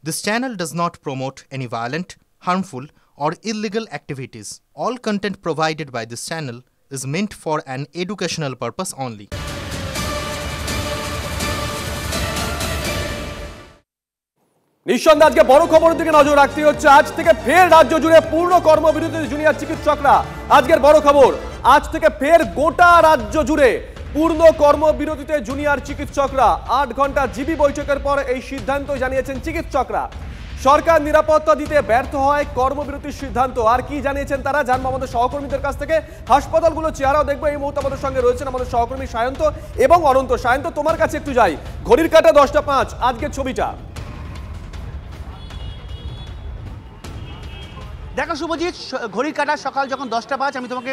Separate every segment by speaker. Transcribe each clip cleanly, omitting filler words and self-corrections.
Speaker 1: This channel does not promote any violent, harmful, or illegal activities. All content provided by this channel is meant for an educational purpose only.
Speaker 2: নিঃসন্দেহে আজকে বড় খবরের দিকে নজর রাখতে হচ্ছে। আজ থেকে ফের রাজ্য জুড়ে পূর্ণ কর্মবিরতিতে জুনিয়র চিকিৎসকরা। আজকের বড় খবর, আজ থেকে ফের গোটা রাজ্য জুড়ে পূর্ণ কর্মবিরতিতে জুনিয়র চিকিৎসকরা। 8 ঘন্টা জিবি বৈঠকের পর এই সিদ্ধান্ত জানিয়েছেন চিকিৎসকরা। সরকার নিরাপত্তা দিতে ব্যর্থ হয় কর্মবিরতির সিদ্ধান্ত। আর কি জানিয়েছেন তারা, জানবো আমাদের সহকর্মীদের কাছ থেকে। হাসপাতালগুলো চেহারাও দেখবো। এই মুহূর্তে আমাদের সঙ্গে রয়েছেন আমাদের সহকর্মী সায়ন্ত এবং অনন্ত। সায়ন্ত, তোমার কাছে একটু যাই, ঘড়ির কাঁটা 10টা 5, আজকের ছবিটা
Speaker 3: দেখো শুভজিৎ, ঘড়ির কাঁটা সকাল যখন 10টা 5, আমি তোমাকে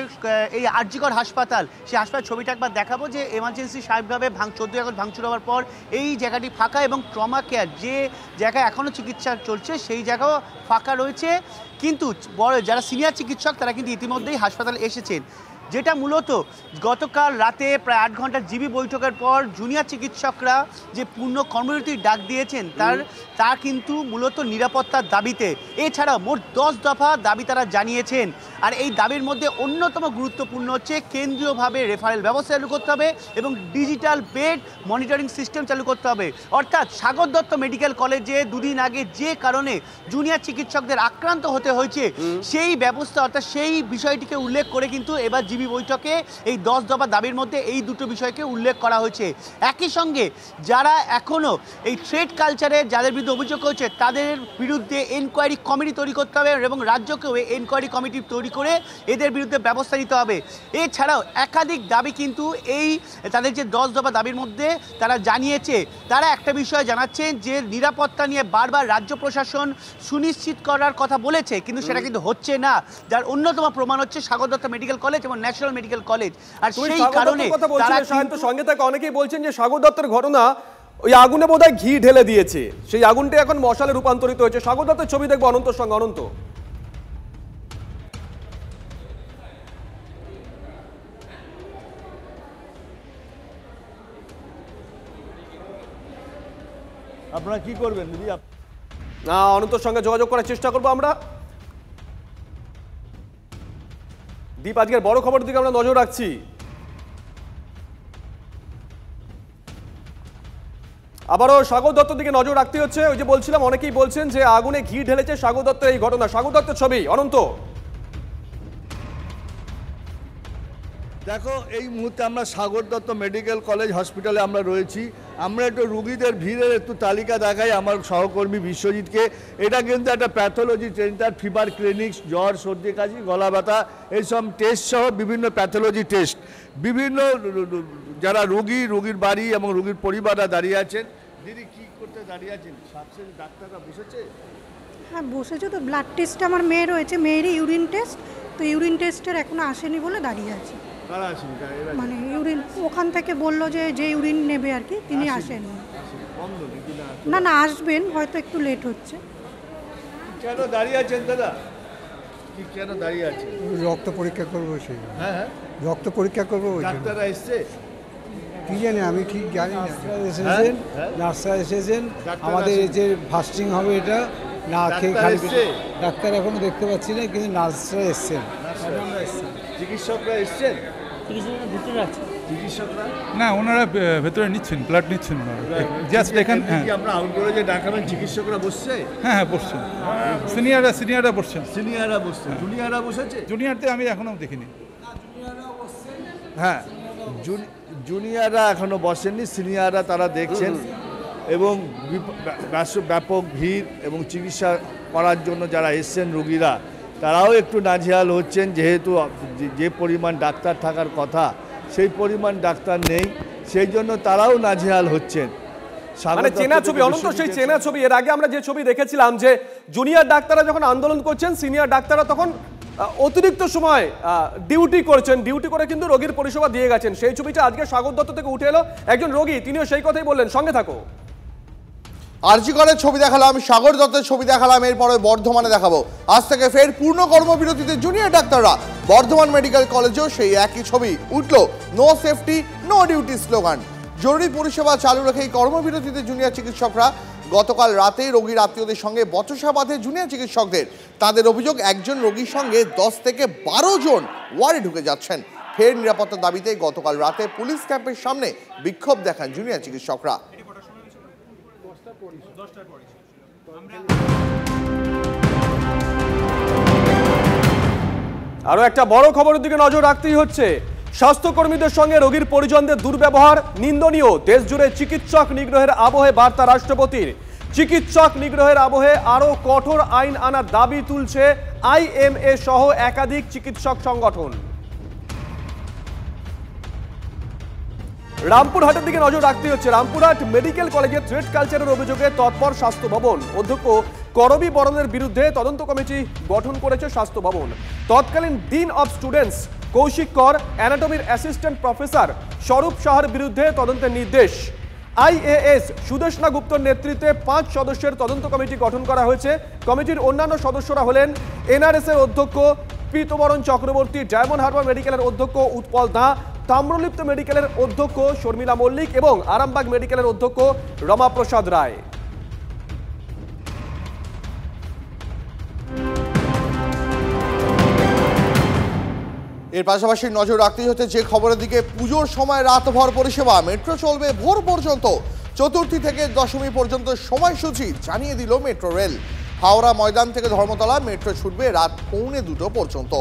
Speaker 3: এই আরজিকর হাসপাতাল, সেই হাসপাতাল ছবিটা একবার দেখাবো যে এমার্জেন্সি স্বাভাবিকভাবে 14 আগস্ট ভাঙচুর হওয়ার পর এই জায়গাটি ফাঁকা এবং ট্রমা কেয়ার যে জায়গায় এখনও চিকিৎসা চলছে সেই জায়গাও ফাঁকা রয়েছে। কিন্তু বড় যারা সিনিয়র চিকিৎসক তারা কিন্তু ইতিমধ্যেই হাসপাতালে এসেছেন। যেটা মূলত গতকাল রাতে প্রায় 8 ঘন্টার জিবি বৈঠকের পর জুনিয়র চিকিৎসকরা যে পূর্ণ কর্মবিরতির ডাক দিয়েছেন তা কিন্তু মূলত নিরাপত্তার দাবিতে। এছাড়াও মোট 10 দফা দাবি তারা জানিয়েছেন। আর এই দাবির মধ্যে অন্যতম গুরুত্বপূর্ণ হচ্ছে কেন্দ্রীয়ভাবে রেফারেল ব্যবস্থা চালু করতে হবে এবং ডিজিটাল বেড মনিটরিং সিস্টেম চালু করতে হবে। অর্থাৎ সাগর দত্ত মেডিকেল কলেজে দুদিন আগে যে কারণে জুনিয়র চিকিৎসকদের আক্রান্ত হতে হয়েছে সেই ব্যবস্থা, অর্থাৎ সেই বিষয়টিকে উল্লেখ করে কিন্তু এবার জিবি বৈঠকে এই 10 দফা দাবির মধ্যে এই দুটো বিষয়কে উল্লেখ করা হয়েছে। একই সঙ্গে যারা এখনও এই ট্রেড কালচারে যাদের বিরুদ্ধে অভিযোগ হয়েছে তাদের বিরুদ্ধে এনকোয়ারি কমিটি তৈরি করতে হবে এবং রাজ্যকেও এনকোয়ারি কমিটি তৈরি করে এদের বিরুদ্ধে ব্যবস্থা নিতে হবে। এছাড়াও একাধিক দাবি কিন্তু এই তাদের যে 10 দফা দাবির মধ্যে তারা জানিয়েছে। তারা একটা বিষয় জানাচ্ছেন যে নিরাপত্তা নিয়ে বারবার রাজ্য প্রশাসন সুনিশ্চিত করার কথা বলেছে, কিন্তু সেটা কিন্তু হচ্ছে না। যার অন্যতম প্রমাণ হচ্ছে সাগর দত্ত মেডিকেল কলেজ এবং ন্যাশনাল মেডিকেল কলেজ। আর সেই কারণে তারা কিন্তু
Speaker 2: সঙ্গে থাকে অনেকেই বলছেন যে সাগর দত্তের ঘটনা ওই আগুনে বোধহয় ঘি ঢেলে দিয়েছে, সেই আগুনটা এখন মশালে রূপান্তরিত হয়েছে। সাগর দত্তের ছবি দেখবো অনন্তর সঙ্গে। অনন্ত,
Speaker 4: আপনারা কি করবেন দিদি?
Speaker 2: না, অনন্তর সঙ্গে যোগাযোগ করার চেষ্টা করবো আমরা। দীপ, আজকের বড় খবর দিকে আমরা নজর রাখছি। আবারও সাগর দত্তের দিকে নজর রাখতে হচ্ছে। ওই যে বলছিলাম, অনেকেই বলছেন যে আগুনে ঘি ঢেলেছে সাগর দত্তের এই ঘটনা। সাগর দত্তের ছবি অনন্ত।
Speaker 4: দেখো, এই মুহূর্তে আমরা সাগর দত্ত মেডিকেল কলেজ হসপিটালে আমরা রয়েছি। আমরা একটু রুগীদের ভিড়ের একটু তালিকা দেখাই আমার সহকর্মী বিশ্বজিৎকে। এটা কিন্তু একটা প্যাথোলজি সেন্টার, ফিভার ক্লিনিক, জ্বর, সর্দি, কাশি, গলা ব্যথা, এইসব টেস্ট সহ বিভিন্ন প্যাথোলজি টেস্ট। বিভিন্ন যারা রুগীর বাড়ি এবং রুগীর পরিবাররা দাঁড়িয়ে আছেন। দিদি কি করতে দাঁড়িয়ে আছেন? সাবসেন্স ডাক্তাররা বসেছে?
Speaker 5: হ্যাঁ বসেছে তো। ব্লাড টেস্ট আমার মেয়ের হয়েছে, মেয়েরই ইউরিন টেস্ট, তো ইউরিন টেস্টের এখনো আসেনি বলে দাঁড়িয়ে আছে। মানে ইউরিন ওখান থেকে বললো যে ইউরিন নেবে আর কি, তিনি আসেননি। না না, আসবেন, হয়তো একটু লেট হচ্ছে।
Speaker 4: কেন দাঁড়িয়ে আছেন দাদা? কি কেন দাঁড়িয়ে আছেন?
Speaker 6: রক্ত পরীক্ষা করবো, সেই
Speaker 4: হ্যাঁ
Speaker 6: রক্ত পরীক্ষা করবো।
Speaker 4: ডাক্তাররা এসছে?
Speaker 6: কি জানি, আমি ঠিক জানি না। এসেছেন, নার্সরা এসেছেন। আমাদের এই যে ফাস্টিং হবে এটা না খেয়ে খালি। ডাক্তার এখনো দেখতে পাচ্ছি না, কিন্তু নার্সরা এসছেন,
Speaker 4: চিকিৎসকরা এসছেন।
Speaker 7: না, ওনারা ভেতরে নিচ্ছেন, ব্লাড নিচ্ছেন ওনারা। জাস্ট এখানে
Speaker 4: আমরা আউটডোরে যে ডাকাবেন, চিকিৎসকরা বসছে?
Speaker 7: হ্যাঁ বসছেন, সিনিয়ররা বসছেন।
Speaker 4: সিনিয়ররা বসছে, জুনিয়ররা বসেছে?
Speaker 7: জুনিয়রতে আমি এখনো দেখিনি।
Speaker 4: হ্যাঁ, জুনিয়ররা এখনো বসেননি, সিনিয়ররা তারা দেখছেন। এবং ব্যাপক ভিড় এবং চিকিৎসা করার জন্য যারা এসছেন রুগীরা, তারাও একটু নাজেহাল হচ্ছেন, যেহেতু যে পরিমাণ ডাক্তার থাকার কথা সেই পরিমাণ ডাক্তার নেই, সেই জন্য তারাও নাজেহাল হচ্ছেন।
Speaker 2: মানে চেনা ছবি অনন্ত, সেই চেনা ছবি। এর আগে আমরা যে ছবি দেখেছিলাম যে জুনিয়র ডাক্তাররা যখন আন্দোলন করছেন, সিনিয়র ডাক্তাররা তখন অতিরিক্ত সময় ডিউটি করছেন, ডিউটি করে কিন্তু রোগীর পরিষেবা দিয়ে গেছেন। সেই ছবিটা আজকে সাগর দত্ত থেকে উঠে এলো একজন রোগী, তিনিও সেই কথাই বললেন। সঙ্গে থাকো।
Speaker 8: আরজিকরের ছবি দেখালাম, সাগর দত্তের ছবি দেখালাম, এরপরে বর্ধমানে দেখাবো। আজ থেকে ফের পূর্ণ কর্মবিরতিতে জুনিয়র ডাক্তাররা। বর্ধমান মেডিকেল কলেজেও সেই একই ছবি উঠল, no safety no duty slogan. জরুরি পরিষেবা চালু রেখেই কর্মবিরতিতে জুনিয়র চিকিৎসকরা। গতকাল রাতে রোগীর আত্মীয়দের সঙ্গে বচসা বাঁধে জুনিয়র চিকিৎসকদের। তাদের অভিযোগ একজন রোগীর সঙ্গে 10 থেকে 12 জন ওয়ার্ডে ঢুকে যাচ্ছেন। ফের নিরাপত্তার দাবিতে গতকাল রাতে পুলিশ ক্যাম্পের সামনে বিক্ষোভ দেখান জুনিয়র চিকিৎসকরা।
Speaker 2: আরো একটা বড় খবরের দিকে নজর রাখতেই হচ্ছে। স্বাস্থ্যকর্মীদের সঙ্গে রোগীর পরিজনদের দুর্ব্যবহার নিন্দনীয়। দেশ জুড়ে চিকিৎসক নিগ্রহের আবহে বার্তা রাষ্ট্রপতির। চিকিৎসক নিগ্রহের আবহে আরো কঠোর আইন আনার দাবি তুলছে IMA সহ একাধিক চিকিৎসক সংগঠন। রামপুরহাটের দিকে নজর রাখতে হচ্ছে। রামপুরহাট মেডিকেল কলেজে থ্রেট কালচারের অভিযোগে তৎপর স্বাস্থ্য ভবন। অধ্যক্ষ করবী বরণের বিরুদ্ধে তদন্ত কমিটি গঠন করেছে স্বাস্থ্য ভবন। তৎকালীন ডিন অফ স্টুডেন্টস কৌশিক কর, অ্যানাটমির অ্যাসিস্ট্যান্ট প্রফেসর স্বরূপ সাহার বিরুদ্ধে তদন্তের নির্দেশ। IAS সুদেশনা গুপ্তর নেতৃত্বে 5 সদস্যের তদন্ত কমিটি গঠন করা হয়েছে। কমিটির অন্যান্য সদস্যরা হলেন NRS এর অধ্যক্ষ পীতবরণ চক্রবর্তী, ডায়মন্ড হারবার মেডিকেলের অধ্যক্ষ উৎপল দা, তাম্রলিপ্ত মেডিকেলের অধ্যক্ষ শর্মিলা মল্লিক এবং আরামবাগ মেডিকেলের অধ্যক্ষ রমাপ্রসাদ রায়।
Speaker 8: এর পাশাপাশি নজর রাখতেই হচ্ছে যে খবরের দিকে। পুজোর সময় রাতভর পরিষেবা, মেট্রো চলবে ভোর পর্যন্ত। চতুর্থী থেকে দশমী পর্যন্ত সময়সূচি জানিয়ে দিল মেট্রো রেল। হাওড়া ময়দান থেকে ধর্মতলা মেট্রো ছুটবে রাত 1:45 পর্যন্ত।